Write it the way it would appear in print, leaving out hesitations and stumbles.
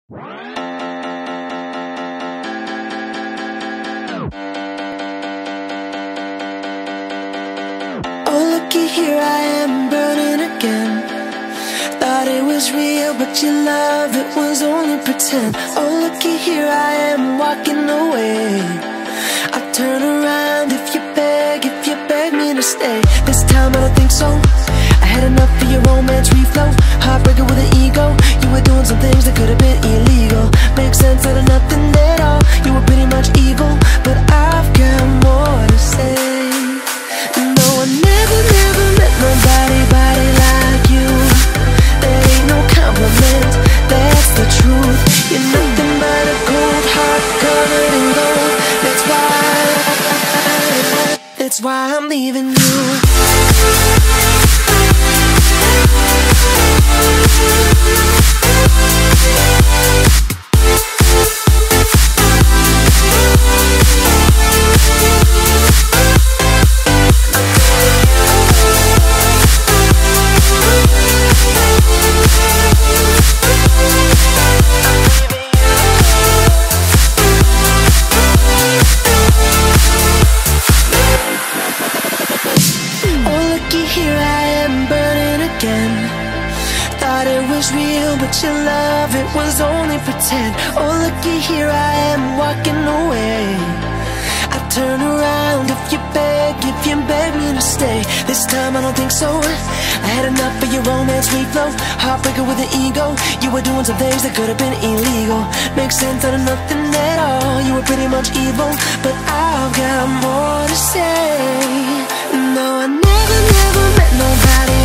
Oh, looky here, I am burning again. Thought it was real, but your love, it was only pretend. Oh, looky here, I am walking away. I turn around if you beg me to stay. This time I don't think so. I had enough of your romance reflow. Heartbreaker with an ego. You were doing some things that could have been illegal. Makes sense out of nothing at all. You were pretty much evil, but I've got more to say. No, I never met nobody like you. There ain't no compliment, that's the truth. You're nothing but a cold heart covered in gold. That's why I'm leaving you. Here I am burning again. Thought it was real, but your love, it was only pretend. Oh, looky here, I am walking away. I turn around if you beg me to stay. This time I don't think so. I had enough of your romance reflow. Heartbreaker with an ego. You were doing some things that could have been illegal. Makes sense out of nothing at all. You were pretty much evil, but I've got more to say. No, I never met nobody